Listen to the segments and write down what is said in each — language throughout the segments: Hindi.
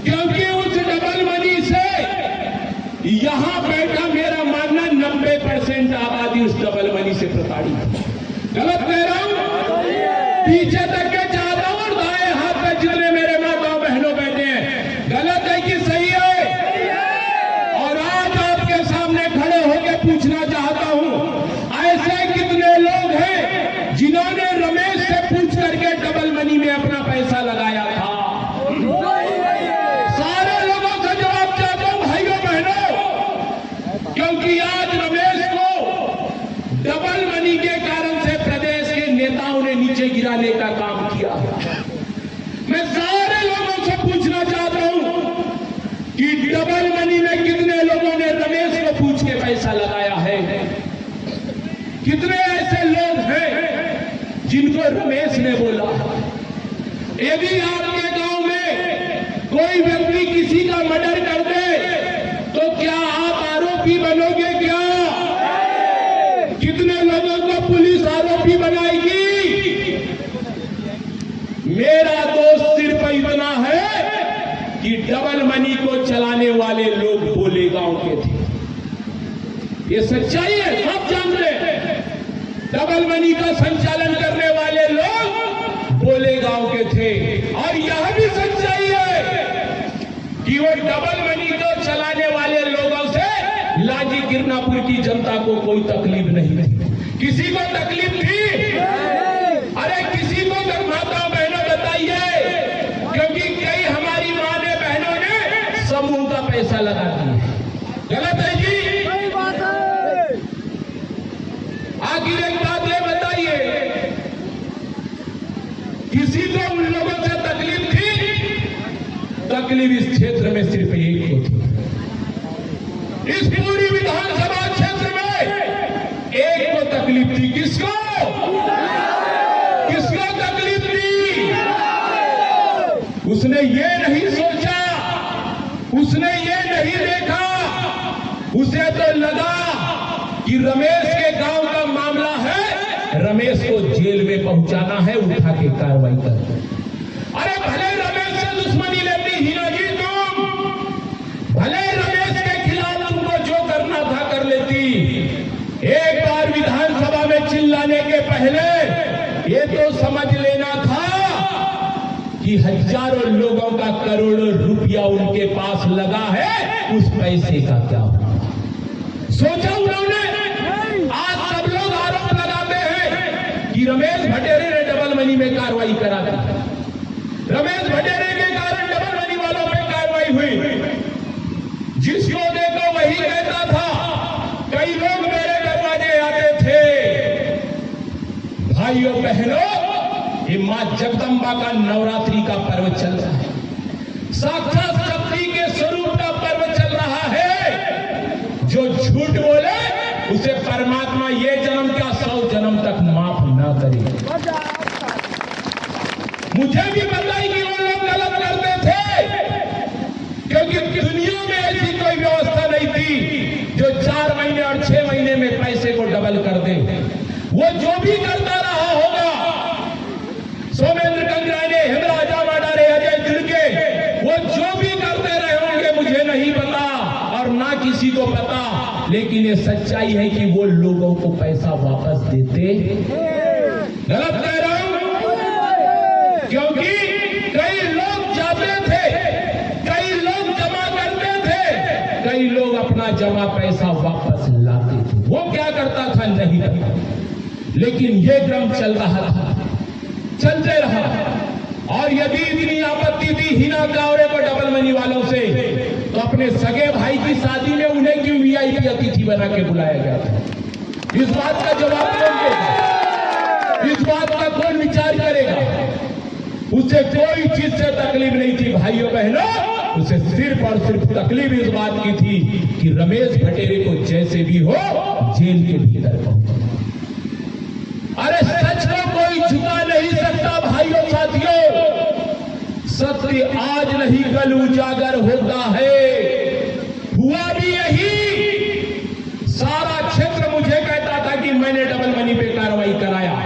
क्योंकि उस डबल मनी से यहां बैठा मेरा मानना 90% आबादी उस डबल मनी से प्रताड़ित। गलत कह रहा हूं? पीछे तक के चाहता हूं और दाएं हाथ पे जितने मेरे माता बहनों बैठे हैं, गलत है कि सही है? और आज आपके सामने खड़े होकर पूछना चाहता हूं, ऐसे कितने लोग हैं जिन्होंने रमेश से पूछ करके डबल मनी में अपना पैसा लगाया था? सारे लोगों से जवाब चाहता हूं भाइयों बहनों, क्योंकि आज रमेश को डबल मनी के कारण से प्रदेश के नेताओं ने नीचे गिराने का काम किया। मैं सारे लोगों से पूछना चाहता हूं कि डबल मनी में कितने लोगों ने रमेश को पूछ के पैसा लगाया है? कितने ऐसे लोग हैं जिनको रमेश ने बोला? यदि आपके गांव में कोई व्यक्ति किसी का मर्डर कर दे तो क्या आप आरोपी बनोगे? क्या कितने लोगों को पुलिस आरोपी बनाएगी? मेरा दोस्त सिर्फ इतना है कि डबल मनी को चलाने वाले लोग बोले गांव के थे। ये सच्चाई है, सब जानते हैं। डबल मनी का संचालन करने वाले लोग बोले गांव के थे। और यह भी सच्चाई है कि वो डबल मनी को चलाने वाले लोगों से लाजी गिरनापुर की जनता को कोई तकलीफ नहीं थी। किसी को तकलीफ थी? अरे किसी को माता बहनों बताइए, क्योंकि कई हमारी मां ने बहनों ने समूह का पैसा लगा दिया। गलत है जी? आखिर एक बात ये बताइए, किसी को उन लोगों से तकलीफ थी? तकलीफ इस क्षेत्र में सिर्फ एक को थी। इस पूरी विधानसभा क्षेत्र में एक को तकलीफ थी। किसको? किसको तकलीफ थी? उसने ये नहीं सोचा, उसने ये नहीं देखा, उसे तो लगा कि रमेश के गांव का मामला है, रमेश को जेल में पहुंचाना है, उठा के कार्रवाई कर। अरे भले रमेश से दुश्मनी लेती हिना जी तुम, भले रमेश के खिलाफ तुमको जो करना था कर लेती। एक बार विधानसभा में चिल्लाने के पहले ये तो समझ लेना था कि हजारों लोगों का करोड़ों रुपया उनके पास लगा है, उस पैसे का क्या होगा? सोचा उन्होंने? आज सब लोग आरोप लगाते हैं कि रमेश भटेरे ने डबल मनी में कार्रवाई करा दी। रमेश भटेरे के कारण डबल मनी वालों पे कार्रवाई हुई। जिसको देखो वही कहता था। कई लोग मेरे दरवाजे आते थे। भाइयों बहनों, ये मां जगदंबा का नवरात्रि का पर्व चल रहा है, साक्षात शक्ति के स्वरूप का पर्व चल रहा है। जो झूठ बोले उसे परमात्मा ये जन्म क्या 100 जन्म तक माफ ना करे। मुझे भी पता है कि वो लोग गलत करते थे, क्योंकि दुनिया में ऐसी कोई व्यवस्था नहीं थी जो 4 महीने और 6 महीने में पैसे को डबल कर दे। वो जो भी करता रहा होगा, सोमेंद्र कंगराने, हेमराज माडारे, अजय तिड़के, वो जो भी करते रहे होंगे मुझे नहीं पता और ना किसी को पता, लेकिन ये सच्चाई है कि वो लोगों को पैसा वापस देते। गलत कह रहा हूं? क्योंकि कई लोग जाते थे, कई लोग जमा करते थे, कई लोग अपना जमा पैसा वापस लाते थे। वो क्या करता था नहीं पता, लेकिन ये क्रम चल रहा था, चलते रहा। और यदि इतनी आपत्ति थी हिना कावरे को डबल मनी वालों से, तो अपने सगे भाई की शादी में उन्हें क्यों वीआईपी अतिथि बना के बुलाया गया था? इस बात का जवाब कौन देगा? इस बात का कौन विचार करेगा? उसे कोई चीज से तकलीफ नहीं थी भाइयों बहनों, उसे सिर्फ और सिर्फ तकलीफ इस बात की थी कि रमेश भटेरे को जैसे भी हो जेल के भीतर पहुंचे। अरे सच को कोई छुपा नहीं सकता भाइयों साथियों। सत्य आज नहीं कल उजागर होता है। हुआ भी यही। सारा क्षेत्र मुझे कहता था कि मैंने डबल मनी पे कार्रवाई कराया।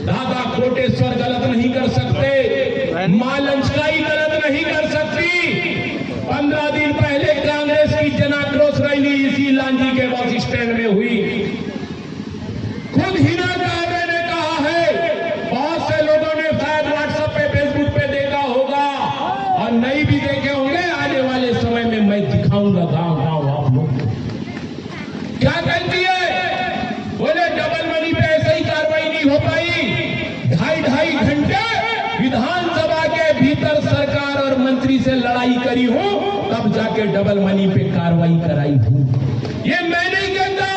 दादा कोटेश्वर गलत नहीं कर सकते, मां लंचकाई गलत नहीं कर सकती। 15 दिन पहले कांग्रेस की जन आक्रोश रैली इसी लांजी के बस स्टैंड में हुई। खुद हिना कांवरे ने कहा है, बहुत से लोगों ने शायद व्हाट्सएप पे फेसबुक पे देखा होगा और नहीं भी देखे होंगे, आने वाले समय में मैं दिखाऊंगा गांव गांव आप लोग क्या कहती है। बोले डबल मनी पे ऐसे ही कार्रवाई नहीं हो पाई। 2.5 घंटे विधानसभा के भीतर सरकार और मंत्री से लड़ाई करी हूं, तब जाके डबल मनी पे कार्रवाई कराई हूं। ये मैं नहीं कहता,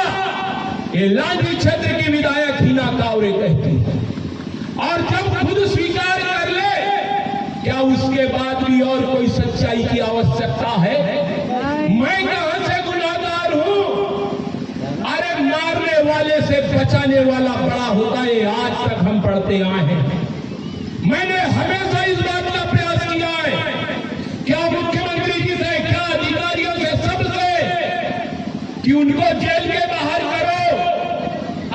ये लांजी क्षेत्र की विधायक हिना कांवरे कहती है। और जब खुद स्वीकार कर ले, क्या उसके बाद भी और कोई सच्चाई की आवश्यकता है? मैं कहां से गुनाहगार हूं? अरे मारने वाले से बचाने वाला बड़ा होता है, आज तक हम पढ़ते आए हैं। मैंने हमेशा इस बात का प्रयास किया है, क्या मुख्यमंत्री जी से, क्या अधिकारियों से, सबसे, कि उनको जेल के बाहर करो,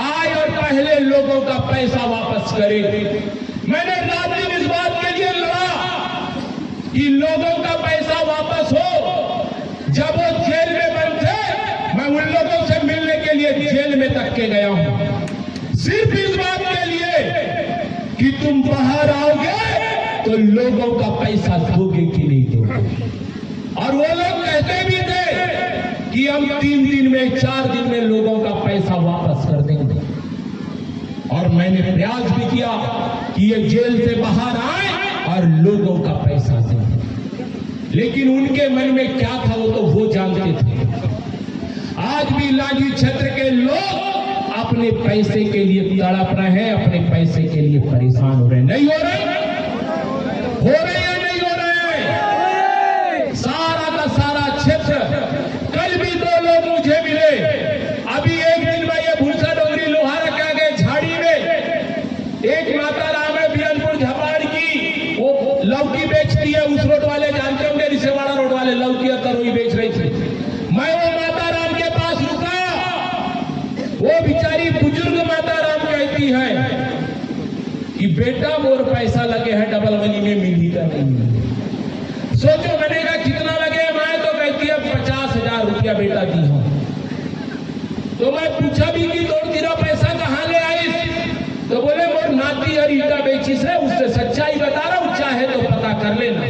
आए और पहले लोगों का पैसा वापस करे। मैंने रात दिन इस बात के लिए लड़ा कि लोगों का पैसा वापस हो। जब वो जेल में बंद थे, मैं उन लोगों से मिलने के लिए जेल में तक के गया हूं, सिर्फ इस बात के लिए कि तुम बाहर आओगे तो लोगों का पैसा दोगे कि नहीं दोगे। और वो लोग कहते भी थे कि हम 3 दिन में, 4 दिन में लोगों का पैसा वापस कर देंगे। और मैंने प्रयास भी किया कि ये जेल से बाहर आए और लोगों का पैसा दें, लेकिन उनके मन में क्या था वो तो वो जानते थे। आज भी लांजी क्षेत्र के लोग अपने पैसे के लिए तड़प रहे हैं, अपने पैसे के लिए परेशान हो रहे हैं। नहीं हो रहे? हो रहे हैं, नहीं हो रहे हैं? सारा का सारा क्षेत्र। कल भी 2 लोग मुझे मिले। अभी एक दिन में ये भूसा डोंगरी लोहारा के आगे झाड़ी में एक माता राम है, बिरनपुर झपाड़ की, वो लौकी बेचती है। उस रोड वाले जानते होंगे, रिसेवाड़ा रोड वाले, लौकी और तरोई बेच रही थी। मैं वो माता राम के पास रुका। वो बेचारी बुजुर्ग माता राम कहती है कि बेटा मोर पैसा लगे है डबल मनी में, मिली का नहीं। सोचो, मैंने कहा कितना लगे? मैं तो कहती है 50,000 रुपया बेटा दी हूं। तो मैं पूछा भी कि तोड़ तेरा पैसा कहां ले आई? तो बोले मोर नाती और ईटा बेची से, उससे सच्चाई बता रहा हूं, चाहे तो पता कर लेना।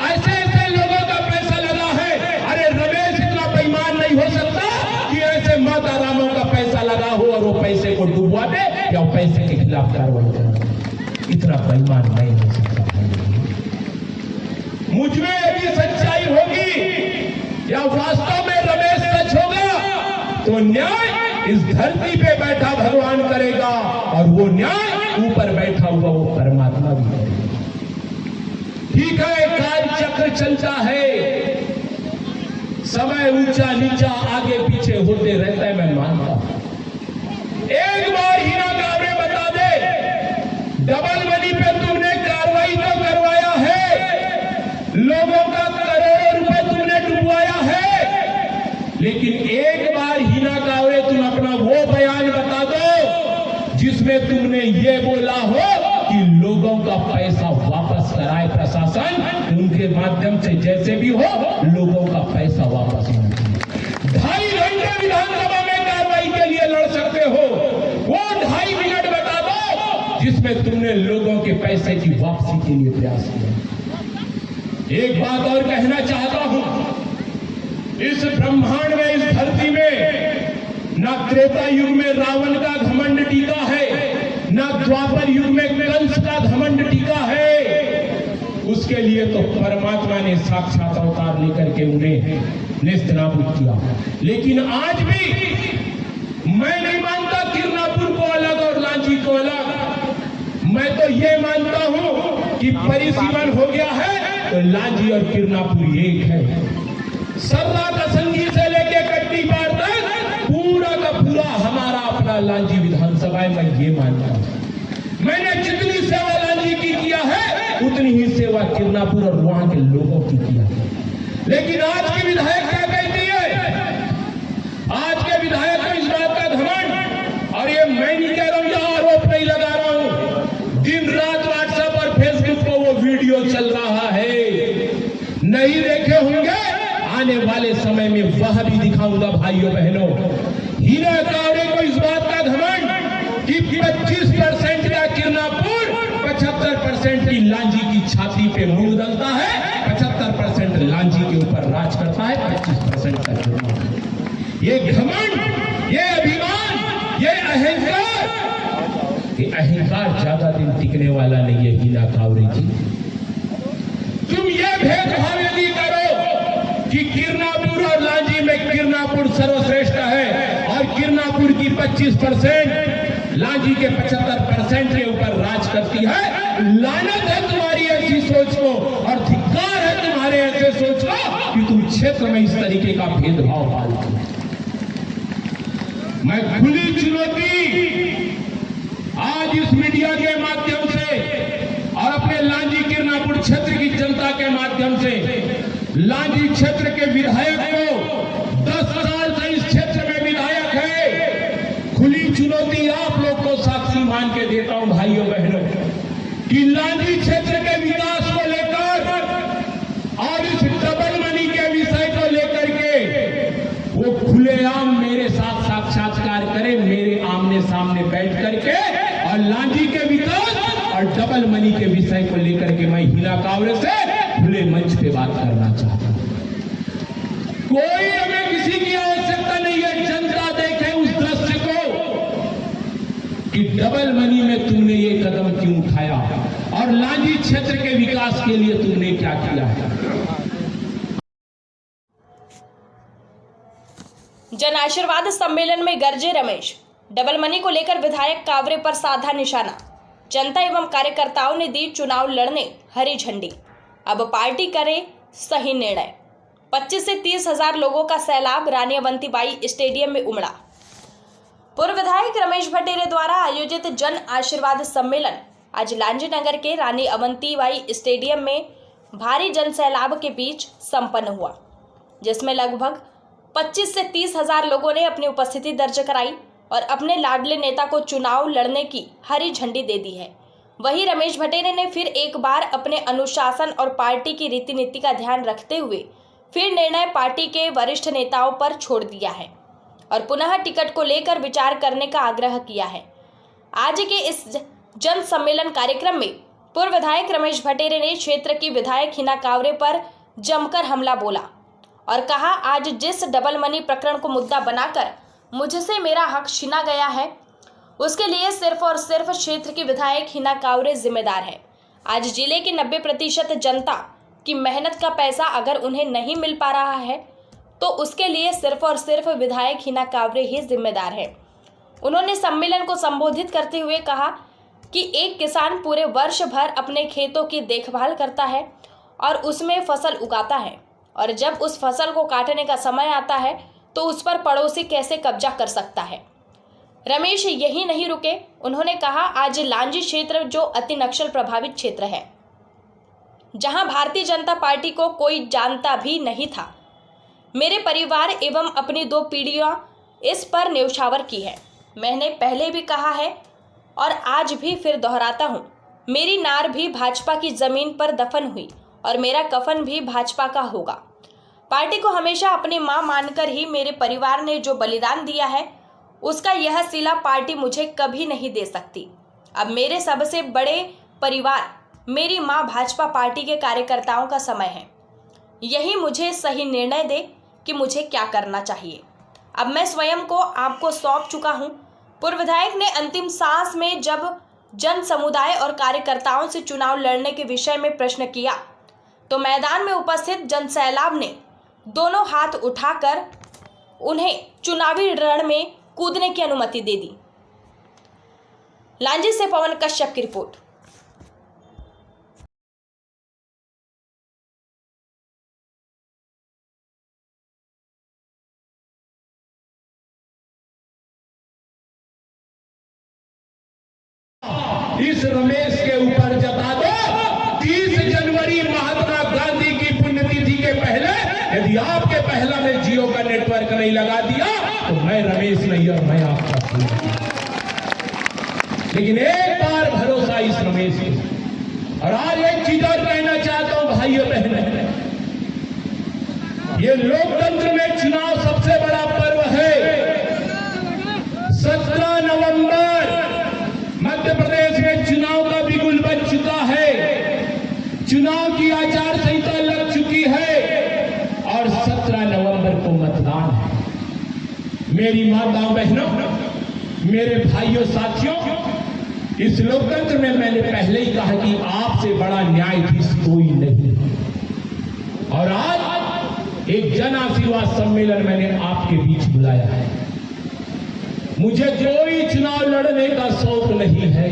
ऐसे ऐसे लोगों का पैसा लगा है। अरे रमेश इतना बेईमान नहीं हो सकता कि ऐसे माता रामों का पैसा लगा हो और वो पैसे को डुबवा दे या पैसे के खिलाफ कार्रवाई करे। इतना बेईमान नहीं हो सकता। मुझमें यदि सच्चाई होगी या वास्तव में रमेश सच होगा, तो न्याय इस धरती पे बैठा भगवान करेगा और वो न्याय ऊपर बैठा हुआ वो परमात्मा भी करेगा। ठीक है, काल चक्र चलता है, समय ऊंचा नीचा आगे पीछे होते रहता है, मैं मानता हूं। एक बार हिना कांवरे बता दे, डबल मनी पे तुमने कार्रवाई तो करवाया है, लोगों का करोड़ों रुपए तुमने डुबवाया है, लेकिन एक बार हिना कांवरे तुम अपना वो बयान बता दो जिसमें तुमने ये बोला हो कि लोगों का पैसा वापस कराए प्रशासन, उनके माध्यम से जैसे भी हो लोगों का पैसा वापस होना चाहिए। 2.5 घंटे विधानसभा में कार्रवाई के लिए लड़ सकते हो, वो 2.5 मिनट बता दो जिसमें तुमने लोगों के पैसे की वापसी के लिए प्रयास किया। एक बात और कहना चाहता हूं, इस ब्रह्मांड में, इस धरती में न त्रेता युग में रावण का घमंड टीका है, न द्वापर युग में कंस का घमंड टीका है। उसके लिए तो परमात्मा ने साक्षात अवतार लेकर के उन्हें नेस्तनाबूद किया। लेकिन आज भी मैं नहीं मानता किरनापुर को अलग और लांजी को अलग। मैं तो ये मानता हूं कि परिसीमन हो गया है तो लांजी और किरनापुर एक है। सर्रा कसंगी से लेके कट्टी पार तक पूरा का पूरा हमारा अपना लांजी विधानसभा है, मैं ये मानता हूं। मैंने जितनी सेवा लांजी की किया है उतनी ही सेवा किरनापुर और वहां के लोगों की किया है। लेकिन आज की विधायक क्या कहती है? आज के विधायक को इस बात का घमंड, और ये मैं नहीं कह रहा हूं, यह आरोप नहीं लगा रहा हूं, दिन रात व्हाट्सएप और फेसबुक को नहीं देखे होंगे, आने वाले समय में वह भी दिखाऊंगा भाइयों बहनों। हीना कावरे को इस बात का घमंड कि 25% का किरनापुर 75% की लांजी की छाती पे मूंग दलता है, 75% लांजी के ऊपर राज करता है, 25% का किरनापुर। ये घमंड, ये अभिमान, ये अहंकार ज्यादा दिन टिकने वाला नहीं है हीना कावरे जी। तुम ये भेदभाव यदि करो कि किरनापुर और लांजी में किरनापुर सर्वश्रेष्ठ है और किरनापुर की 25%, लांजी के 75% के ऊपर राज करती है, लानत है तुम्हारी ऐसी सोच को और धिक्कार है तुम्हारे ऐसे सोच को कि तुम क्षेत्र में इस तरीके का भेदभाव पालते हो। मैं खुली चुनौती आज इस मीडिया के माध्यम से और अपने लांजी किरनापुर क्षेत्र की जनता के माध्यम से लांजी क्षेत्र के विधायक को 10 साल से इस क्षेत्र में विधायक है, खुली चुनौती आप लोग को साक्षी मान के देता हूं भाइयों बहनों कि लांजी क्षेत्र के विकास को लेकर और इस डबल मनी के विषय को लेकर के वो खुलेआम मेरे साथ साक्षात्कार करें, मेरे आमने सामने बैठ करके, और लांजी के विकास और डबल मनी के विषय को लेकर के मैं हीना कावरे से खुले मंच पे बात करना चाहता हूं। कोई हमें किसी की आवश्यकता नहीं है, जनता देखे उस दृश्य को कि डबल मनी में तुमने ये कदम क्यों उठाया और लांजी क्षेत्र के विकास के लिए तुमने क्या किया है। जन आशीर्वाद सम्मेलन में गरजे रमेश। डबल मनी को लेकर विधायक कावरे पर साधा निशाना। जनता एवं कार्यकर्ताओं ने दी चुनाव लड़ने हरी झंडी। अब पार्टी करे सही निर्णय। 25 से 30 हजार लोगों का सैलाब रानी अवंतीबाई स्टेडियम में उमड़ा। पूर्व विधायक रमेश भट्टेरे द्वारा आयोजित जन आशीर्वाद सम्मेलन आज लांजी नगर के रानी अवंतीबाई स्टेडियम में भारी जन सैलाब के बीच संपन्न हुआ, जिसमें लगभग 25 से 30 हजार लोगों ने अपनी उपस्थिति दर्ज कराई और अपने लाडले नेता को चुनाव लड़ने की हरी झंडी दे दी है। वहीं रमेश भट्टेरे ने फिर एक बार अपने अनुशासन और पार्टी की रीति नीति का ध्यान रखते हुए फिर निर्णय पार्टी के वरिष्ठ नेताओं पर छोड़ दिया है और पुनः टिकट को लेकर विचार करने का आग्रह किया है। आज के इस जन सम्मेलन कार्यक्रम में पूर्व विधायक रमेश भट्टेरे ने क्षेत्र की विधायक हीना कावरे पर जमकर हमला बोला और कहा, आज जिस डबल मनी प्रकरण को मुद्दा बनाकर मुझसे मेरा हक छीना गया है, उसके लिए सिर्फ और सिर्फ क्षेत्र की विधायक हीना कावरे जिम्मेदार है। आज जिले की 90% जनता की मेहनत का पैसा अगर उन्हें नहीं मिल पा रहा है तो उसके लिए सिर्फ और सिर्फ विधायक हीना कावरे ही जिम्मेदार है। उन्होंने सम्मेलन को संबोधित करते हुए कहा कि एक किसान पूरे वर्ष भर अपने खेतों की देखभाल करता है और उसमें फसल उगाता है, और जब उस फसल को काटने का समय आता है तो उस पर पड़ोसी कैसे कब्जा कर सकता है। रमेश यही नहीं रुके, उन्होंने कहा, आज लांजी क्षेत्र जो अति नक्सल प्रभावित क्षेत्र है, जहां भारतीय जनता पार्टी को कोई जानता भी नहीं था, मेरे परिवार एवं अपनी 2 पीढ़ियां इस पर न्यौछावर की है। मैंने पहले भी कहा है और आज भी फिर दोहराता हूं, मेरी नार भी भाजपा की जमीन पर दफन हुई और मेरा कफन भी भाजपा का होगा। पार्टी को हमेशा अपनी मां मानकर ही मेरे परिवार ने जो बलिदान दिया है, उसका यह सिला पार्टी मुझे कभी नहीं दे सकती। अब मेरे सबसे बड़े परिवार मेरी मां भाजपा पार्टी के कार्यकर्ताओं का समय है। यही मुझे सही निर्णय दे कि मुझे क्या करना चाहिए। अब मैं स्वयं को आपको सौंप चुका हूं। पूर्व विधायक ने अंतिम सांस में जब जन समुदाय और कार्यकर्ताओं से चुनाव लड़ने के विषय में प्रश्न किया तो मैदान में उपस्थित जनसैलाब ने दोनों हाथ उठाकर उन्हें चुनावी रण में कूदने की अनुमति दे दी। लांजी से पवन कश्यप की रिपोर्ट। इस रमेश के ऊपर जता दो 30 जनवरी महात्मा गांधी की पुण्यतिथि के पहले यदि आपके पहला में जियो का नेटवर्क नहीं लगा दिया तो मैं रमेश नहीं और मैं आपका हूं। लेकिन एक बार भरोसा इस रमेश पे। और आज एक चीज और कहना चाहता हूं भाइयों बहनों, ये लोकतंत्र में चुनाव सबसे बड़ा पर्व है। 17 नवंबर मध्य प्रदेश में चुनाव का बिगुल बज चुका है। चुनाव की आचार संहिता लग चुकी है और 17 नवंबर को मतदान है। मेरी माताओं बहनों, मेरे भाइयों साथियों, इस लोकतंत्र में मैंने पहले ही कहा कि आपसे बड़ा न्यायाधीश कोई नहीं। और आज एक जन आशीर्वाद सम्मेलन मैंने आपके बीच बुलाया है। मुझे कोई चुनाव लड़ने का शौक नहीं है।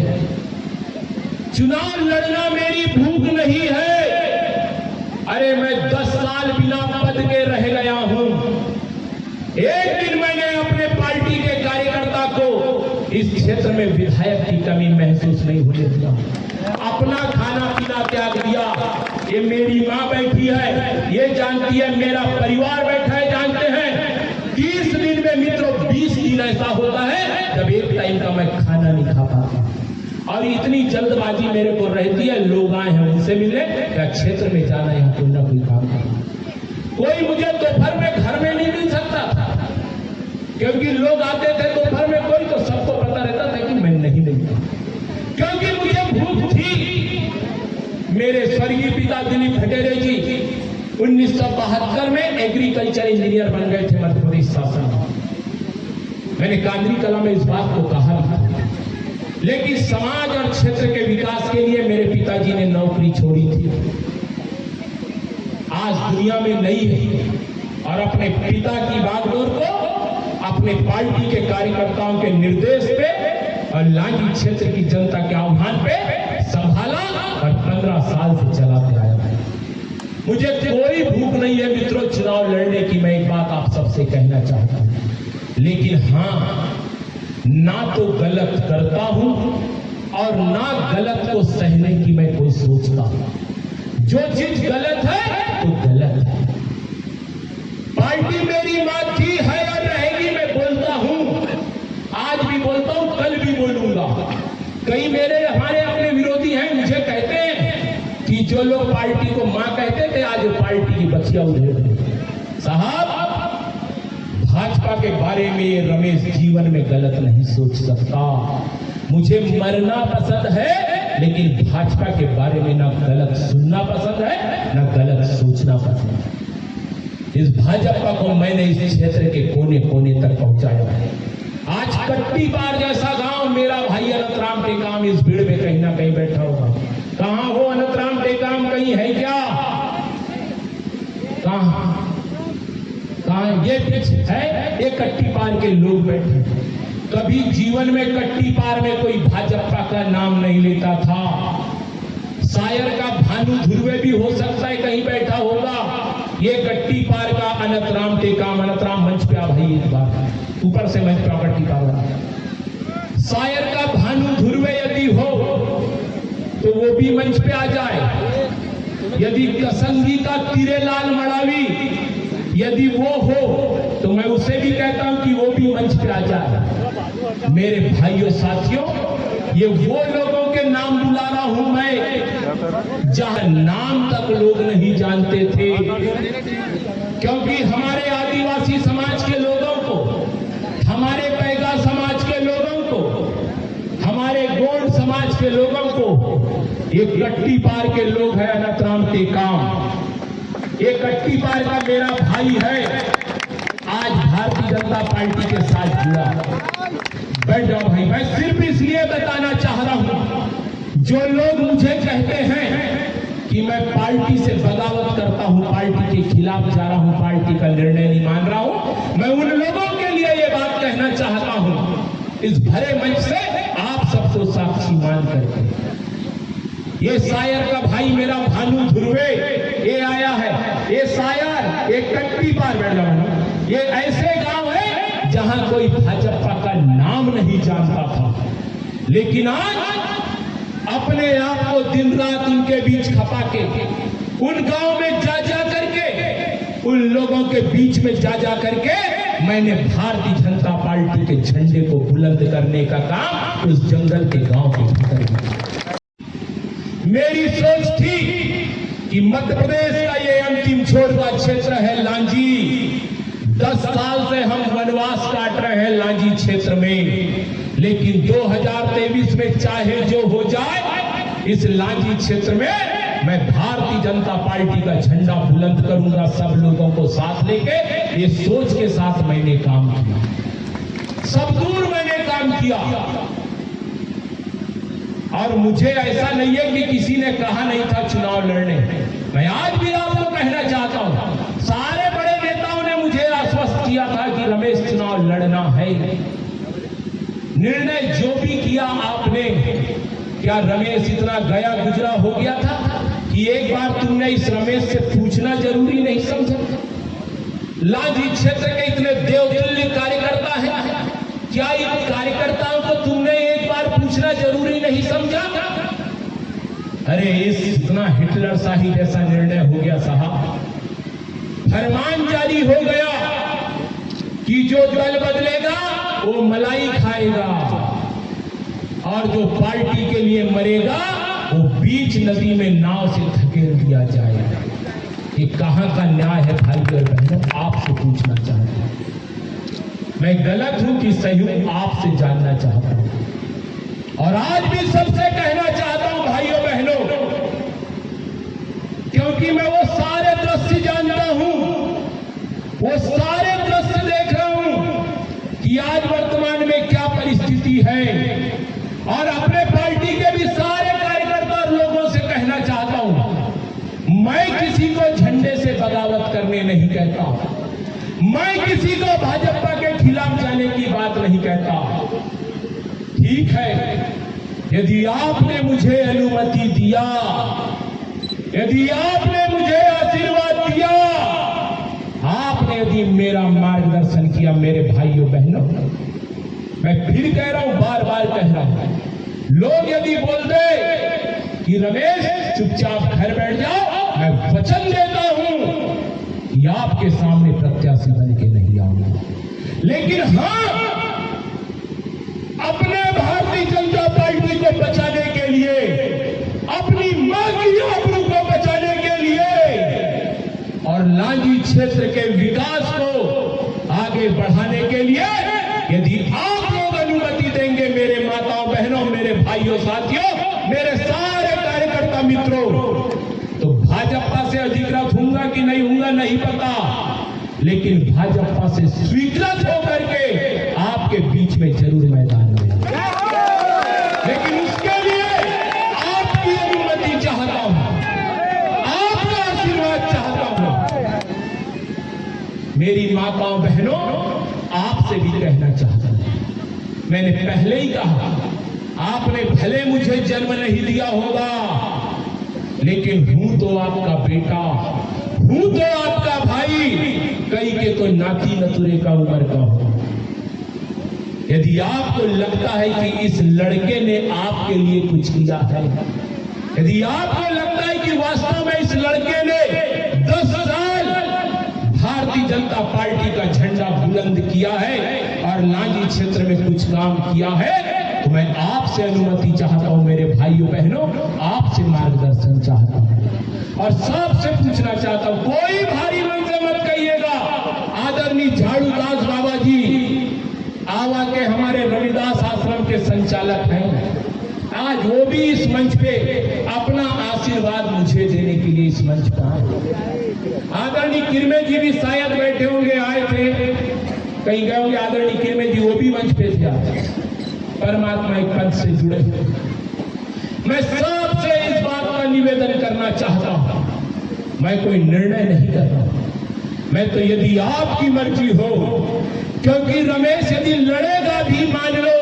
चुनाव लड़ना मेरी भूख नहीं है। अरे मैं 10 साल बिना पद के रह गया हूं। एक दिन मैंने अपने पार्टी के कार्यकर्ता को इस क्षेत्र में विधायक की कमी महसूस नहीं होने दिया। अपना खाना पीना त्याग दिया। ये मेरी मां बैठी है, ये जानती है, मेरा परिवार बैठा है, जानते हैं। 30 दिन में मित्रों 20 दिन ऐसा होता है जब एक टाइम का मैं खाना नहीं खा पाता। और इतनी जल्दबाजी मेरे को रहती है, लोग आए हैं उनसे मिलने या क्षेत्र में जाना है, कोई ना कोई काम करना। कोई मुझे दोपहर में घर में नहीं मिल सकता था, क्योंकि लोग आते थे दोपहर में, कोई तो सबको पता रहता था कि मैं नहीं मिलता, क्योंकि मुझे भूख थी। मेरे स्वर्गीय पिता दिलीप भटेरे जी 1972 में एग्रीकल्चर इंजीनियर बन गए थे मध्य प्रदेश शासन में। मैंने कांदरी कला में इस बात को कहा था, लेकिन समाज और क्षेत्र के विकास के लिए मेरे पिताजी ने नौकरी छोड़ी थी। आज दुनिया में नहीं है और अपने पिता की बागडोर को अपने पार्टी के कार्यकर्ताओं के निर्देश पे और लांजी क्षेत्र की जनता के आह्वान पे संभाला और 15 साल से चलाते आया है। मुझे कोई भूख नहीं है मित्रों चुनाव लड़ने की। मैं एक बात आप सबसे कहना चाहता हूं, लेकिन हाँ, ना तो गलत करता हूं और ना गलत को सहने की मैं कोई सोचता हूं। जो चीज गलत है तो गलत है। पार्टी मेरी मां थी, है और रहेगी। मैं बोलता हूं, आज भी बोलता हूं, कल भी बोलूंगा। कई मेरे हमारे अपने विरोधी हैं, मुझे कहते हैं कि जो लोग पार्टी को मां कहते थे आज पार्टी की बच्चियां उधेड़ रहे। साहब, भाजपा के बारे में ये रमेश जीवन में गलत नहीं सोच सकता। मुझे मरना पसंद है, लेकिन भाजपा के बारे में ना गलत सुनना पसंद है ना गलत सोचना पसंद है। इस भाजपा को मैंने इस क्षेत्र के कोने कोने तक पहुंचाया है। आज कट्टी पार जैसा गांव, मेरा भाई अनंतराम टेकाम इस भीड़ में कहीं ना कहीं बैठा होगा। कहां हो अनंतराम टेकाम, कहीं है क्या? कहां ये पीछे है, ये कट्टी पार के लोग बैठे। कभी जीवन में कट्टी पार में कोई भाजपा का नाम नहीं लेता था। शायर का भानु ध्रुवे भी हो सकता है कहीं बैठा होगा। ये कट्टी पार का अनंतराम टेकाम, अनंतराम मंच पे आ भाई, एक बार ऊपर से मंच पे कट्टी पार। शायर का भानु ध्रुवे यदि हो तो वो भी मंच पे आ जाए। यदि कसंगी का तीरेलाल मड़ावी यदि वो हो तो मैं उसे भी कहता हूं कि वो भी मंच पे आ जाए। मेरे भाइयों साथियों, ये वो लोगों के नाम बुला रहा हूं मैं जहां नाम तक लोग नहीं जानते थे, क्योंकि हमारे आदिवासी समाज के लोगों को, हमारे पैगा समाज के लोगों को, हमारे गोंड समाज के लोगों को ये कट्टी पार के लोग हैं अनंतराम टेकाम। ये कट्टी पार का मेरा भाई है, आज भारतीय जनता पार्टी के साथ जुड़ा। बैठ जाओ भाई। मैं सिर्फ इसलिए बताना चाह रहा हूं, जो लोग मुझे कहते हैं कि मैं पार्टी से बगावत करता हूं, पार्टी के खिलाफ जा रहा हूं, पार्टी का निर्णय नहीं मान रहा हूं, मैं उन लोगों के लिए ये बात कहना चाहता हूं इस भरे मंच से, आप सबको साक्षी मान करके। ये शायर का भाई मेरा भानु ध्रुवे ये आया है, ये शायर, ये कट्टी पार बैठ जाओ। ये ऐसे गांव है जहां कोई भाजपा का नाम नहीं जानता था, लेकिन आज अपने आप को दिन रात उनके बीच खपा के, उन गांव में जा जा करके, उन लोगों के बीच में जा जा करके मैंने भारतीय जनता पार्टी के झंडे को बुलंद करने का काम उस जंगल के गांव के भीतर किया। मेरी सोच थी कि मध्य प्रदेश का ये अंतिम छोर का क्षेत्र है लांजी। 10 साल से हम वनवास काट रहे हैं लांजी क्षेत्र में, लेकिन 2023 में चाहे जो हो जाए, इस लांजी क्षेत्र में मैं भारतीय जनता पार्टी का झंडा बुलंद करूंगा, सब लोगों को साथ लेके। ये सोच के साथ मैंने काम किया, सब दूर मैंने काम किया। और मुझे ऐसा नहीं है कि किसी ने कहा नहीं था चुनाव लड़ने। मैं आज भी आपको कहना चाहता हूं, सारे बड़े नेताओं ने मुझे आश्वस्त किया था कि रमेश चुनाव लड़ना है। निर्णय जो भी किया आपने, क्या रमेश इतना गया गुजरा हो गया था कि एक बार तुमने इस रमेश से पूछना जरूरी नहीं समझा? लांजी क्षेत्र के इतने देवतुल्य कार्यकर्ता हैं, क्या इन कार्यकर्ताओं को तुमने एक बार पूछना जरूरी नहीं समझा? अरे इतना हिटलर शाही जैसा निर्णय हो गया साहब। फरमान जारी हो गया कि जो दल बदलेगा वो मलाई खाएगा, और जो पार्टी के लिए मरेगा वो बीच नदी में नाव से धकेल दिया जाएगा। ये कहां का न्याय है भाई और बहनों? आपसे पूछना चाहता हूं। मैं गलत हूं कि सही हूं, आपसे जानना चाहता हूं। और आज भी सबसे कहना चाहता हूं भाइयों बहनों, क्योंकि मैं वो सारे दृश्य जानता हूं, वो सारे दृश्य देख रहा हूं कि आज वर्तमान में क्या परिस्थिति है। और अपने पार्टी के भी सारे कार्यकर्ता और लोगों से कहना चाहता हूं, मैं किसी को झंडे से बगावत करने नहीं कहता, मैं किसी को भाजपा के खिलाफ जाने की बात नहीं कहता। ठीक है, यदि आपने मुझे अनुमति दिया, यदि आपने मुझे आशीर्वाद दिया, आपने यदि मेरा मार्गदर्शन किया, मेरे भाइयों बहनों, मैं फिर कह रहा हूं, बार बार कह रहा हूं, लोग यदि बोल दे कि रमेश चुपचाप घर बैठ जाओ, मैं वचन देता हूं कि आपके सामने प्रत्याशी बन के नहीं आऊंगा। लेकिन हां, अपने भारतीय जनता पार्टी को बचाने के लिए, अपनी मां की आबरू को बचाने के लिए और लांजी क्षेत्र के विकास को आगे बढ़ाने के लिए, यदि आप लोग अनुमति देंगे, मेरे माताओं बहनों, मेरे भाइयों साथियों, मेरे सारे कार्यकर्ता मित्रों, तो भाजपा से अधिकृत होऊंगा कि नहीं होऊंगा नहीं पता, लेकिन भाजपा से स्वीकृत होकर के आपके बीच में जरूर मैदान में। लेकिन उसके लिए आपकी अनुमति चाहता हूं, आपका आशीर्वाद चाहता हूं। मेरी माताओं बहनों, आपसे भी कहना चाहता हूं, मैंने पहले ही कहा, आपने भले मुझे जन्म नहीं दिया होगा, लेकिन हूं तो आपका बेटा, हूं तो आपका भाई, कई के तो नाती नतुरे का उम्र का हो। यदि आपको लगता है कि इस लड़के ने आपके लिए कुछ किया है, यदि आपको लगता है कि वास्तव में इस लड़के ने 10 साल भारतीय जनता पार्टी का झंडा बुलंद किया है और लांजी क्षेत्र में कुछ काम किया है, तो मैं आपसे अनुमति चाहता हूं, मेरे भाइयों बहनों, आपसे मार्गदर्शन चाहता हूं और सबसे पूछना चाहता हूं। कोई भारी मन से मत कहिएगा। आदरणीय झाड़ूदास बाबा जी आवा के हमारे रविदास आश्रम के संचालक हैं, आज वो भी इस मंच पे अपना आशीर्वाद मुझे देने के लिए इस मंच पर आए। आदरणीय किरमे जी भी शायद बैठे होंगे, आए थे, कहीं गए होंगे। आदरणीय किरमे जी वो भी मंच पे थे, परमात्मा एक पद से जुड़े। मैं सबसे इस बात का निवेदन करना चाहता हूं, मैं कोई निर्णय नहीं कर रहा हूं, मैं तो यदि आपकी मर्जी हो, क्योंकि रमेश यदि लड़ेगा भी, मान लो,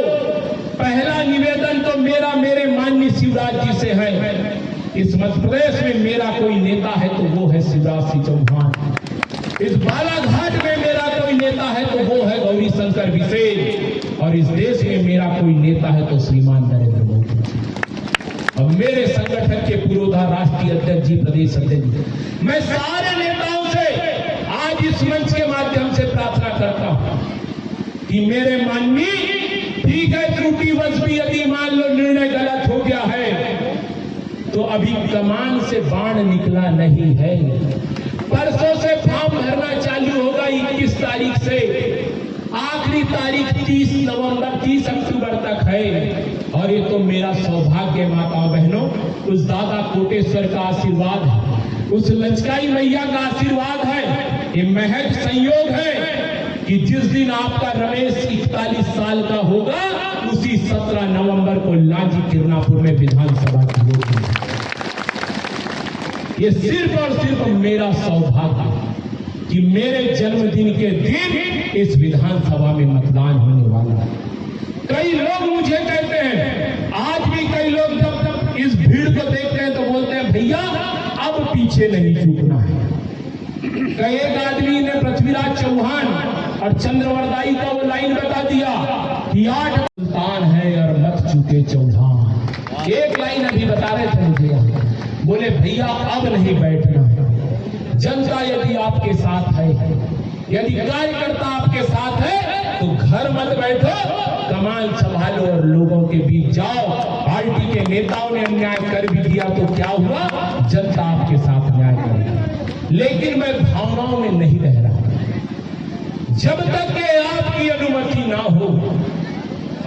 पहला निवेदन तो मेरा मेरे माननीय शिवराज जी से है। इस मध्य प्रदेश में मेरा कोई नेता है तो वो है शिवराज सिंह चौहान, इस बालाघाट में मेरा कोई नेता है तो वो है गौरी शंकर बिसेन, और इस देश में मेरा कोई नेता है तो श्रीमान नरेंद्र मोदी। और मेरे संगठन के पूर्वोधा राष्ट्रीय अध्यक्ष जी, प्रदेश अध्यक्ष जी, मैं सारे नेताओं से आज इस मंच के माध्यम से प्रार्थना करता हूं कि मेरे माननीय, ठीक है, त्रुटिवश भी यदि मान लो निर्णय गलत हो गया है, तो अभी कमान से बाण निकला नहीं है। परसों से फॉर्म भरना चालू होगा 21 तारीख से, आखिरी तारीख 30 अक्टूबर तक है। और ये तो मेरा सौभाग्य माता बहनों, उस दादा कोटेश्वर का आशीर्वाद है, उस लंचकाई मैया का आशीर्वाद है, ये महज संयोग है कि जिस दिन आपका रमेश 41 साल का होगा, उसी 17 नवंबर को लांजी किरनापुर में विधानसभा की होगी। ये सिर्फ और सिर्फ मेरा सौभाग्य कि मेरे जन्मदिन के दिन इस विधानसभा में मतदान होने वाला है। कई लोग मुझे कहते हैं, आज भी कई लोग जब इस भीड़ को देखते हैं तो बोलते हैं भैया अब पीछे नहीं झुकना है। कई एक आदमी ने पृथ्वीराज चौहान और चंद्रवरदाई का वो लाइन बता दिया कि 8 सुल्तान है और मत चुके चौहान। एक लाइन अभी बता रहे थे मुझे, बोले भैया अब नहीं बैठना है। जनता यदि आपके साथ है, यदि कार्यकर्ता आपके साथ है तो घर मत बैठो, कमान संभालो और लोगों के बीच जाओ। पार्टी के नेताओं ने अन्याय कर भी दिया तो क्या हुआ, जनता आपके साथ न्याय करेगी। लेकिन मैं भावनाओं में नहीं रह रहा। जब तक कि आपकी अनुमति ना हो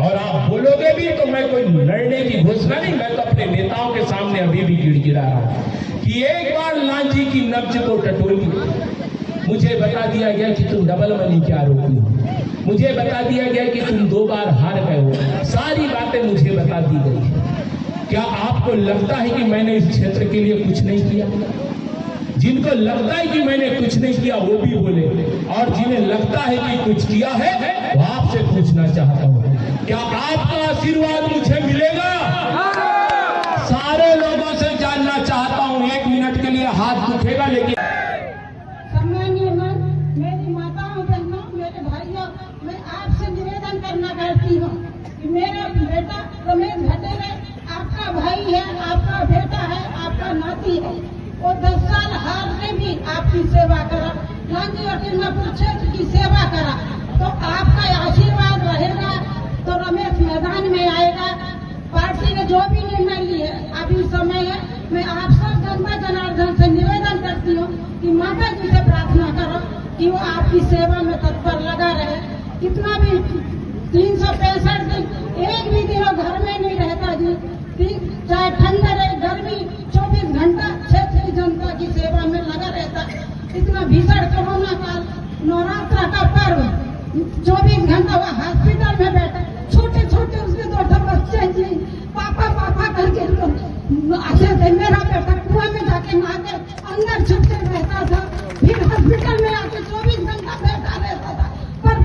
और आप बोलोगे भी तो मैं कोई लड़ने की घोषणा नहीं, मैं तो अपने नेताओं के सामने अभी भी गिड़गिड़ा रहा हूं कि एक बार लांजी की नब्ज को टटोली। मुझे बता दिया गया कि तुम डबल मनी के आरोपी हो, मुझे बता दिया गया कि तुम 2 बार हार गए हो, सारी बातें मुझे बता दी गई। क्या आपको लगता है कि मैंने इस क्षेत्र के लिए कुछ नहीं किया? जिनको लगता है कि मैंने कुछ नहीं किया वो भी बोले, और जिन्हें लगता है कि कुछ किया है वो आपसे पूछना चाहता हूँ, क्या आपका आशीर्वाद मुझे मिलेगा? सारे लोगों से जानना चाहता हूँ, 1 मिनट के लिए हाथ दुखेगा लेकिन मेरी माताओं बहनों, मेरे भाइयों, मैं आपसे निवेदन करना चाहती हूँ कि मेरा बेटा रमेश भटेरे आपका भाई है, आपका बेटा है, आपका नाती है। वो 10 साल हार में भी आपकी सेवा करा, लांजी और किरनापुर क्षेत्र की सेवा करा, तो आपका आशीर्वाद रहेगा तो रमेश मैदान में आएगा। पार्टी ने जो भी निर्णय लिए अभी समय है, मैं आप सब जनता जनार्दन से निवेदन करती हूँ कि माता जी से प्रार्थना करो कि वो आपकी सेवा में तत्पर लगा रहे। कितना भी 365 दिन एक भी दिन वो घर में नहीं रहता जी, चाहे ठंडा रहे गर्मी, 24 घंटा क्षेत्र की जनता की सेवा में लगा रहता। इतना भीषण कोरोना काल, नवरात्र का पर्व, 24 घंटा वो हॉस्पिटल में बैठा, छोटे छोटे उसके 2 बच्चे जी पापा पापा करके अच्छे थे। मेरा बेटा कुआं में जाके नहा के अंदर छुपके रहता था, फिर हॉस्पिटल में आके 24 घंटा बैठा रहता था। पर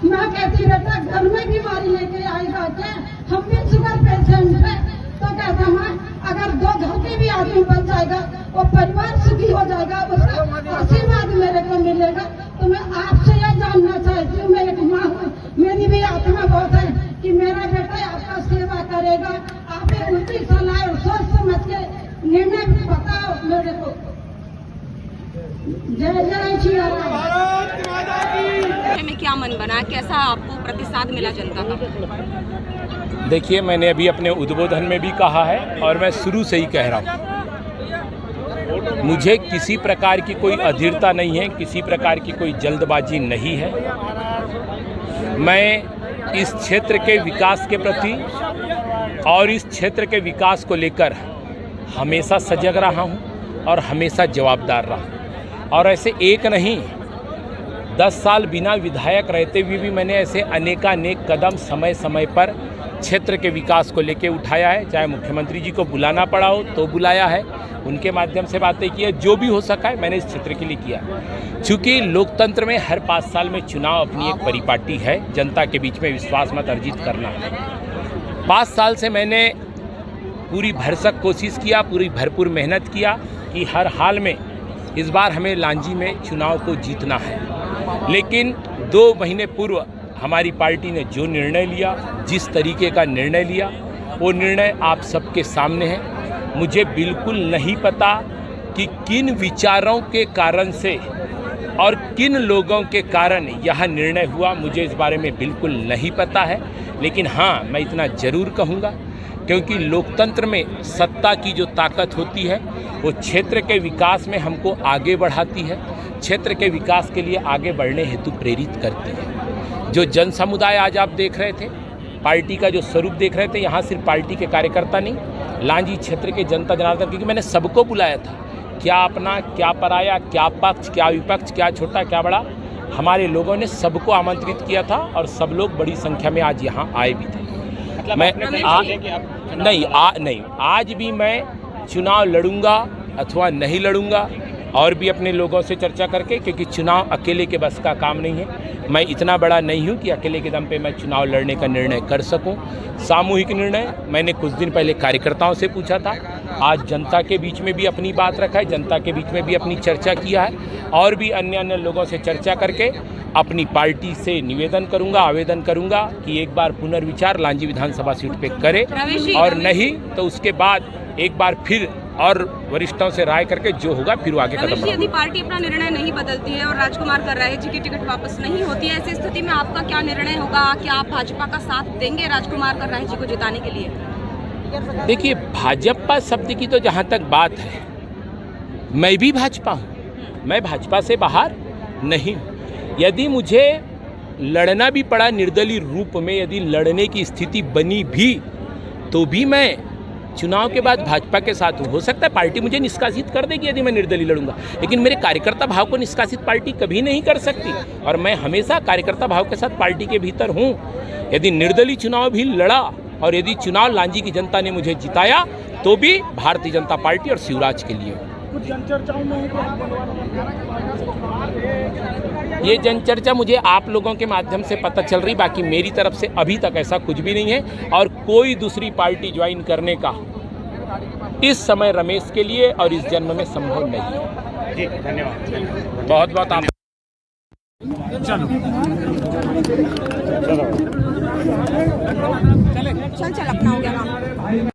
मैं कहती बेटा घर में बीमारी लेके आएगा क्या, हम भी शुगर पेशेंट है, तो कहता माँ अगर 2 घर के भी आदमी बन जाएगा वो परिवार सुखी हो जाएगा, उसका आशीर्वाद मेरे को मिलेगा। तो मैं आपसे यह जानना चाहती हूँ, मैं एक माँ हूँ, मेरी भी आत्मा बहुत है कि मेरा बेटा आपका सेवा करेगा। आप उल्टी सलाह और सोच समझ के निर्णय बताओ मेरे को। जय जय श्री राम। में क्या मन बना, कैसा आपको प्रतिसाद मिला जनता का? देखिए, मैंने अभी अपने उद्बोधन में भी कहा है और मैं शुरू से ही कह रहा हूँ, मुझे किसी प्रकार की कोई अधीरता नहीं है, किसी प्रकार की कोई जल्दबाजी नहीं है। मैं इस क्षेत्र के विकास के प्रति और इस क्षेत्र के विकास को लेकर हमेशा सजग रहा हूँ और हमेशा जवाबदार रहा। और ऐसे एक नहीं, 10 साल बिना विधायक रहते हुए भी मैंने ऐसे अनेकानेक कदम समय समय पर क्षेत्र के विकास को लेकर उठाया है। चाहे मुख्यमंत्री जी को बुलाना पड़ा हो तो बुलाया है, उनके माध्यम से बातें की है, जो भी हो सका है मैंने इस क्षेत्र के लिए किया। चूँकि लोकतंत्र में हर 5 साल में चुनाव अपनी एक परिपाटी है, जनता के बीच में विश्वास मत अर्जित करना है। 5 साल से मैंने पूरी भरसक कोशिश किया, पूरी भरपूर मेहनत किया कि हर हाल में इस बार हमें लांजी में चुनाव को जीतना है। लेकिन 2 महीने पूर्व हमारी पार्टी ने जो निर्णय लिया, जिस तरीके का निर्णय लिया, वो निर्णय आप सबके सामने है। मुझे बिल्कुल नहीं पता कि किन विचारों के कारण से और किन लोगों के कारण यह निर्णय हुआ, मुझे इस बारे में बिल्कुल नहीं पता है। लेकिन हाँ, मैं इतना ज़रूर कहूँगा क्योंकि लोकतंत्र में सत्ता की जो ताकत होती है वो क्षेत्र के विकास में हमको आगे बढ़ाती है, क्षेत्र के विकास के लिए आगे बढ़ने हेतु प्रेरित करती है। जो जन समुदाय आज आप देख रहे थे, पार्टी का जो स्वरूप देख रहे थे, यहाँ सिर्फ पार्टी के कार्यकर्ता नहीं, लांजी क्षेत्र के जनता जनार्दन, क्योंकि मैंने सबको बुलाया था, क्या अपना क्या पराया, क्या पक्ष क्या विपक्ष, क्या छोटा क्या बड़ा, हमारे लोगों ने सबको आमंत्रित किया था और सब लोग बड़ी संख्या में आज यहाँ आए भी थे। नहीं, आज भी मैं चुनाव लड़ूंगा अथवा नहीं लड़ूंगा और भी अपने लोगों से चर्चा करके, क्योंकि चुनाव अकेले के बस का काम नहीं है। मैं इतना बड़ा नहीं हूं कि अकेले के दम पे मैं चुनाव लड़ने का निर्णय कर सकूं। सामूहिक निर्णय मैंने कुछ दिन पहले कार्यकर्ताओं से पूछा था, आज जनता के बीच में भी अपनी बात रखा है, जनता के बीच में भी अपनी चर्चा किया है और भी अन्य लोगों से चर्चा करके अपनी पार्टी से निवेदन करूंगा, आवेदन करूंगा कि एक बार पुनर्विचार लांजी विधानसभा सीट पे करे और नहीं तो उसके बाद एक बार फिर और वरिष्ठों से राय करके जो होगा फिर आगे कदम बढ़ाएंगे। यदि पार्टी अपना निर्णय नहीं बदलती है और राजकुमार कर रहे जी की टिकट वापस नहीं होती है, ऐसी स्थिति में आपका क्या निर्णय होगा? क्या आप भाजपा का साथ देंगे राजकुमार कर रहे जी को जिताने के लिए? देखिए, भाजपा शब्द की तो जहाँ तक बात है, मैं भी भाजपा हूँ, मैं भाजपा से बाहर नहीं। यदि मुझे लड़ना भी पड़ा निर्दलीय रूप में, यदि लड़ने की स्थिति बनी भी तो भी मैं चुनाव के बाद भाजपा के साथ हूँ। हो सकता है पार्टी मुझे निष्कासित कर देगी यदि मैं निर्दलीय लड़ूंगा, लेकिन मेरे कार्यकर्ता भाव को निष्कासित पार्टी कभी नहीं कर सकती और मैं हमेशा कार्यकर्ता भाव के साथ पार्टी के भीतर हूँ। यदि निर्दलीय चुनाव भी लड़ा और यदि चुनाव लांजी की जनता ने मुझे जिताया तो भी भारतीय जनता पार्टी और शिवराज के लिए। ये जनचर्चा मुझे आप लोगों के माध्यम से पता चल रही, बाकी मेरी तरफ से अभी तक ऐसा कुछ भी नहीं है और कोई दूसरी पार्टी ज्वाइन करने का इस समय रमेश के लिए और इस जन्म में संभव नहीं है। जी धन्यवाद। बहुत बहुत आप चल अपना हो गया।